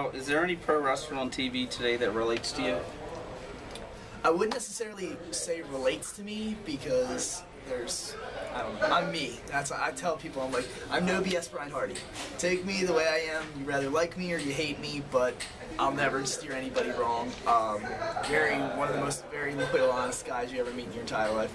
Now, is there any pro wrestling on TV today that relates to you? I wouldn't necessarily say relates to me because I don't know, I'm me. I tell people, I'm like, I'm no BS Brian Hardy. Take me the way I am. You rather like me or you hate me, but I'll never steer anybody wrong. One of the most very loyal, honest guys you ever meet in your entire life.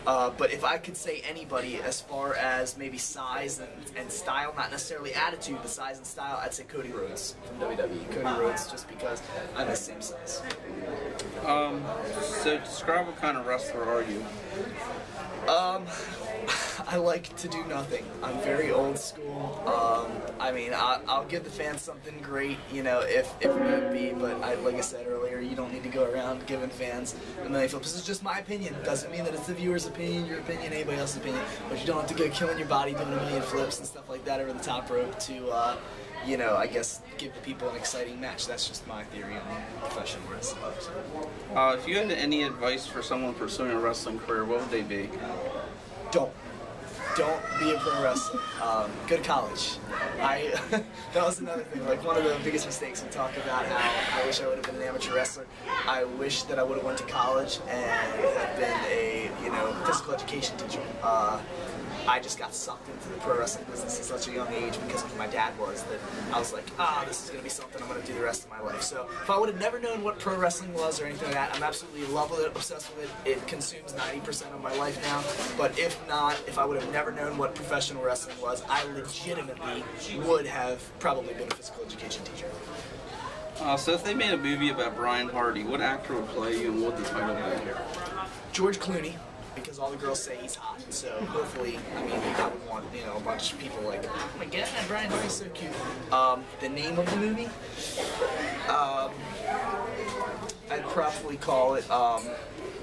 But if I could say anybody as far as maybe size and style, not necessarily attitude, but size and style, I'd say Cody Rhodes from WWE. Cody Rhodes, just because I'm the same size. So describe what kind of wrestler are you? I like to do nothing. I'm very old school. I mean, I'll give the fans something great, you know, if need be, but like I said earlier, you don't need to go around giving fans a million flips. This is just my opinion. Doesn't mean that it's the viewer's opinion, your opinion, anybody else's opinion, but you don't have to go killing your body doing a million flips and stuff like that over the top rope to, you know, I guess give the people an exciting match. That's just my theory on professional wrestling. If you had any advice for someone pursuing a wrestling career, what would they be? Don't be a pro wrestler. Go to college. That was another thing. Like, one of the biggest mistakes we talk about how I wish I would have been an amateur wrestler. I wish that I would have went to college and had been a, you know, physical education teacher. I just got sucked into the pro wrestling business at such a young age because of who my dad was, that I was like, this is going to be something I'm going to do the rest of my life. So if I would have never known what pro wrestling was or anything like that, I'm absolutely in love with it, obsessed with it. It consumes 90% of my life now. But if not, if I would have never known what professional wrestling was, I legitimately would have probably been a physical education teacher. So if they made a movie about Brian Hardy, what actor would play you and what would the title be? George Clooney, because all the girls say he's hot. So hopefully, I mean, I would want, you know, a bunch of people like, oh my god, Brian Hardy's so cute. The name of the movie, I'd probably call it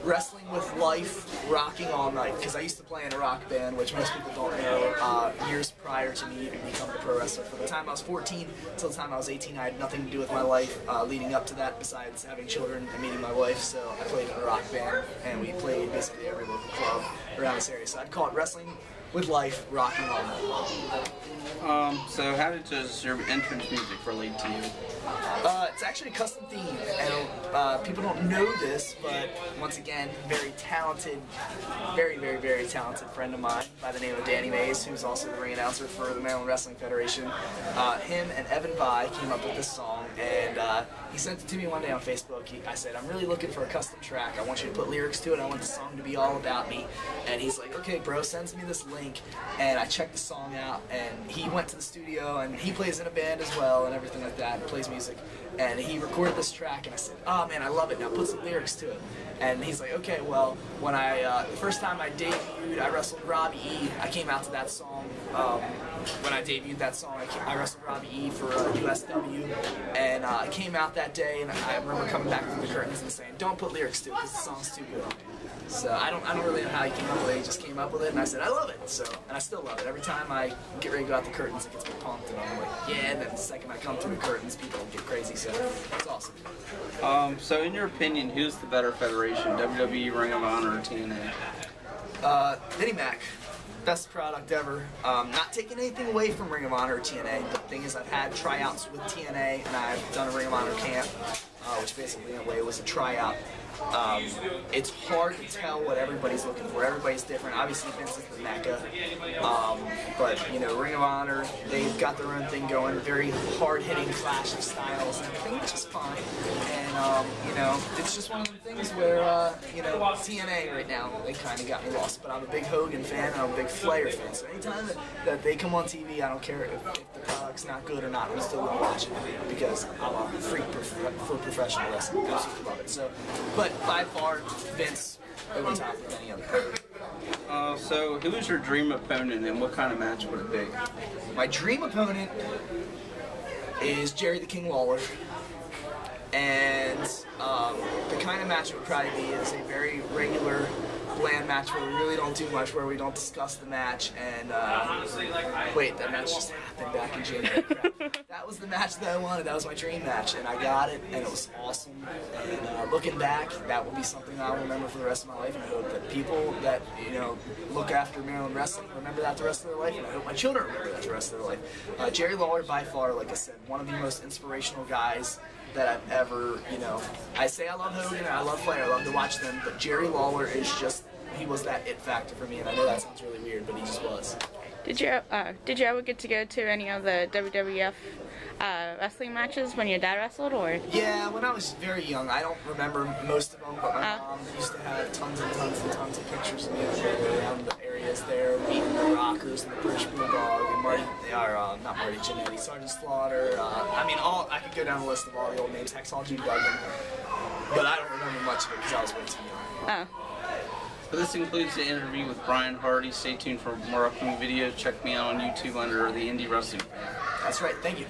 Wrestling with Life, Rocking All Night, because I used to play in a rock band, which most people don't know, years prior to me becoming a pro wrestler. From the time I was 14 until the time I was 18, I had nothing to do with my life leading up to that besides having children and meeting my wife, so I played in a rock band, and we played basically every local club around this area. So I'd call it Wrestling with Life, Rocking All Night. So how does your entrance music relate to you? It's actually a custom theme, and people don't know this, but once again, very talented, very, very, very talented friend of mine by the name of Danny Mays, who's also the ring announcer for the Maryland Wrestling Federation. Him and Evan Vai came up with this song, and he sent it to me one day on Facebook. I said, I'm really looking for a custom track. I want you to put lyrics to it. I want the song to be all about me. And he's like, okay, bro, sends me this link, and I checked the song out, and he went to the studio, and he plays in a band as well, and everything like that, and plays music. And he recorded this track, and I said, oh man, I love it, now put some lyrics to it. And he's like, okay, well, when the first time I debuted, I wrestled Robbie E. I came out to that song. When I debuted that song, I wrestled Robbie E. for USW, and I came out that day, and I remember coming back through the curtains and saying, don't put lyrics to it, because the song's too good. So I don't really know how he came up with it. He just came up with it, and I said, I love it. So, and I still love it. Every time I get ready to go out the curtains, it gets me pumped, and I'm like, yeah. And then the second I come through the curtains, people get crazy. So it's awesome. So in your opinion, who's the better federation, WWE, Ring of Honor, or TNA? Vinnie Mac. Best product ever. Not taking anything away from Ring of Honor or TNA, but the thing is, I've had tryouts with TNA, and I've done a Ring of Honor camp, which basically in a way was a tryout. It's hard to tell what everybody's looking for. Everybody's different. Obviously, Vince is the mecca. But, you know, Ring of Honor, they've got their own thing going. Very hard-hitting clash of styles and everything, which is fine. And, you know, it's just one of the things where, you know, TNA right now, they kind of got me lost. But I'm a big Hogan fan, and I'm a big Flair fan. So anytime that they come on TV, I don't care if the product's not good or not, I'm still going to watch it because I'm a freak for professional wrestling. I absolutely love it. So, but by far, Vince over top of any other. So who is your dream opponent, and what kind of match would it be? My dream opponent is Jerry the King Lawler. And the kind of match it would probably be is a very regular, bland match where we really don't do much, where we don't discuss the match, and wait, that match just happened. thing back in January. Crap. That was the match that I wanted. That was my dream match, and I got it, and it was awesome. And looking back, that will be something I'll remember for the rest of my life. And I hope that people that look after Maryland wrestling remember that the rest of their life, and I hope my children remember that the rest of their life. Jerry Lawler, by far, like I said, one of the most inspirational guys that I've ever, I say I love Hogan and I love Flair, I love to watch them, but Jerry Lawler is just, he was that it factor for me, and I know that sounds really weird, but he just was. Did you ever get to go to any of the WWF wrestling matches when your dad wrestled, or? Yeah, when I was very young. I don't remember most of them, but my mom used to have tons and tons and tons of pictures of me around the areas there, meeting the Rockers and the British Bulldog and not Marty Jannetty, Sergeant Slaughter. I could go down the list of all the old names, Hacksaw Jim Duggan, but I don't remember much of it because I was way too young. So this concludes the interview with Brian Hardy. Stay tuned for more upcoming videos. Check me out on YouTube under the Indie Wrestling Fan. That's right. Thank you.